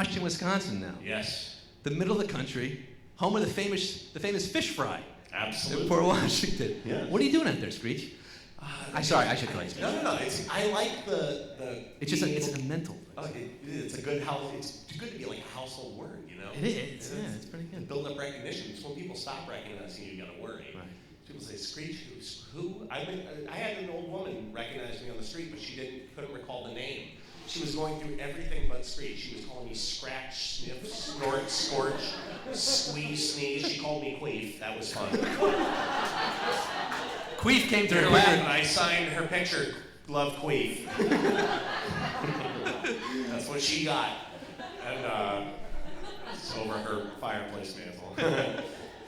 Washington, Wisconsin now. Yes. The middle of the country, home of the famous fish fry. Absolutely. In Port Washington. Yeah. What are you doing out there, Screech? I'm sorry, I should call you Screech. No. I like the. It's just it's a mental. It's a good house. It's good to be like a household word, you know. It is. Yeah, it's pretty good. Build up recognition. It's when people stop recognizing you, you gotta worry. Right. People say, Screech, who? I had an old woman recognize me on the street, but she couldn't recall the name. She was going through everything but Screech. She was calling me Scratch, Sniff, Snort, Scorch, Squeeze, Sneeze. She called me Queef. That was fun. Queef came through. And I signed her picture, Love Queef. That's what she got. And it's over her fireplace mantle.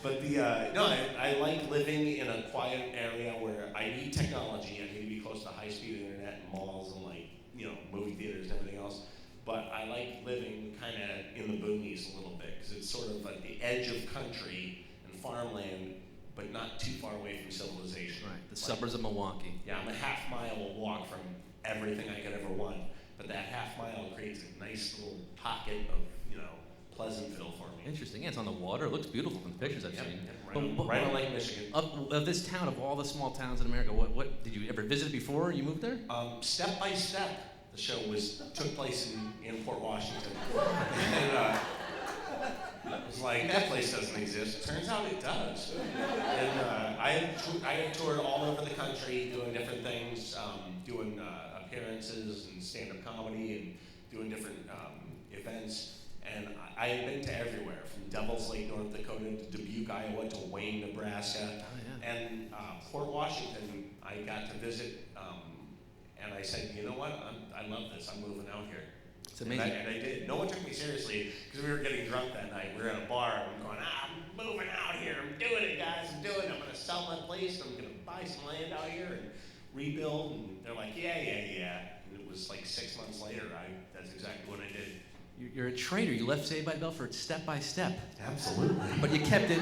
But I like living in a quiet area where I need technology. I need to be close to high-speed internet and malls and movie theaters and everything else. But I like living kind of in the boonies a little bit because it's sort of at the edge of country and farmland, but not too far away from civilization. Right. The suburbs of Milwaukee. Yeah, I'm a half-mile walk from everything I could ever want. But that half mile creates a nice little pocket of Pleasantville for me. Interesting. Yeah, it's on the water. It looks beautiful from the pictures I've seen. Right on Lake Michigan. Of this town, of all the small towns in America, what did you ever visit it before you moved there? Step by Step, the show took place in Port Washington, and it was like that place doesn't exist. Turns out it does. And I had toured all over the country doing different things, doing appearances and stand-up comedy and doing different events. And I had been to everywhere, from Devil's Lake, North Dakota, to Dubuque, Iowa, to Wayne, Nebraska. Oh, yeah. And Port Washington, I got to visit, and I said, you know what, I love this, I'm moving out here. It's amazing. And I did. No one took me seriously, because we were getting drunk that night. We were at a bar, and I'm going, I'm moving out here, I'm doing it, guys, I'm going to sell my place, I'm going to buy some land out here and rebuild. And they're like, yeah. And it was like 6 months later, that's exactly what I did. You're a traitor. You left Saved by the Bell for Step by Step. Absolutely. But you kept it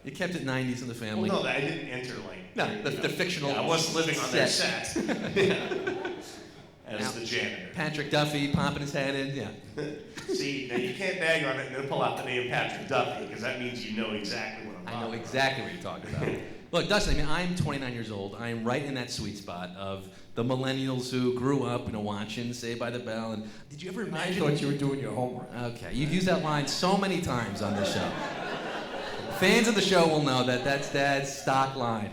90s in the family. Well, no, I didn't enter the fictional. Yeah, I wasn't living on their set. As the janitor. Patrick Duffy popping his head in. Yeah. See, now you can't bag on it and then pull out the name Patrick Duffy, because that means you know exactly what I'm talking about. I know exactly what you're talking about. Look, Dustin, I'm 29 years old. I'm right in that sweet spot of the millennials who grew up, watching Saved by the Bell. And did you ever imagine? I thought you were doing your homework. Okay, you've used that line so many times on this show. Fans of the show will know that that's Dad's stock line.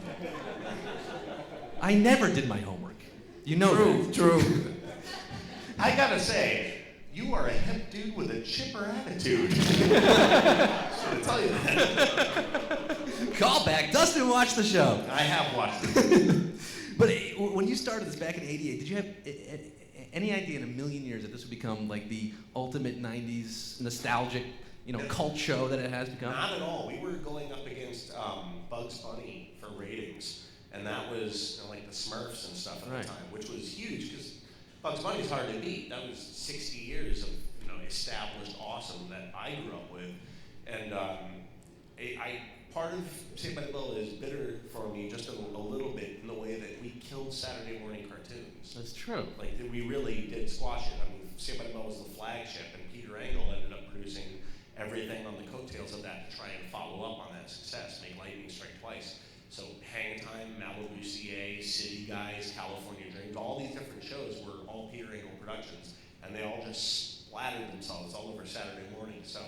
I never did my homework. You know that. True. I gotta say, you are a hip dude with a chipper attitude. Just want to tell you that. Call back. Dustin watched the show. I have watched it. But when you started this back in '88, did you have any idea in a million years that this would become like the ultimate '90s nostalgic, cult show that it has become? Not at all. We were going up against Bugs Bunny for ratings, and that was like the Smurfs and stuff at the time, which was huge because Bugs Bunny's hard to beat. That was 60 years of established awesome that I grew up with, and part of Saved by the Bell is bitter for me just a little bit in the way that we killed Saturday morning cartoons. That's true. Like, we really did squash it. I mean, Saved by the Bell was the flagship, and Peter Engel ended up producing everything on the coattails of that to try and follow up on that success, make lightning strike twice. So Hang Time, Malibu CA, City Guys, California Dreams, all these different shows were all Peter Engel productions, and they all just splattered themselves all over Saturday morning. So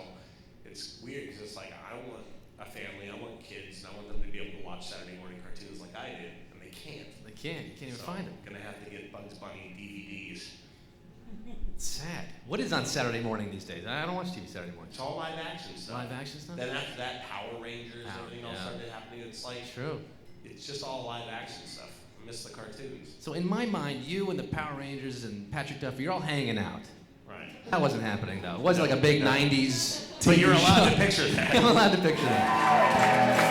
it's weird because it's like, I want a family, I want kids, and I want them to be able to watch Saturday morning cartoons like I did, and they can't. They can't. You can't even find them. I'm gonna have to get Bugs Bunny DVDs. It's sad. What is on Saturday morning these days? I don't watch TV Saturday morning. It's all live action stuff. Live action stuff? Then after that, Power Rangers, everything else started happening. It's like, true. It's just all live action stuff. I miss the cartoons. So in my mind, you and the Power Rangers and Patrick Duffy, you're all hanging out. Right. That wasn't happening though. It wasn't like a big 90s TV But you're allowed show. to picture that. I'm allowed to picture that.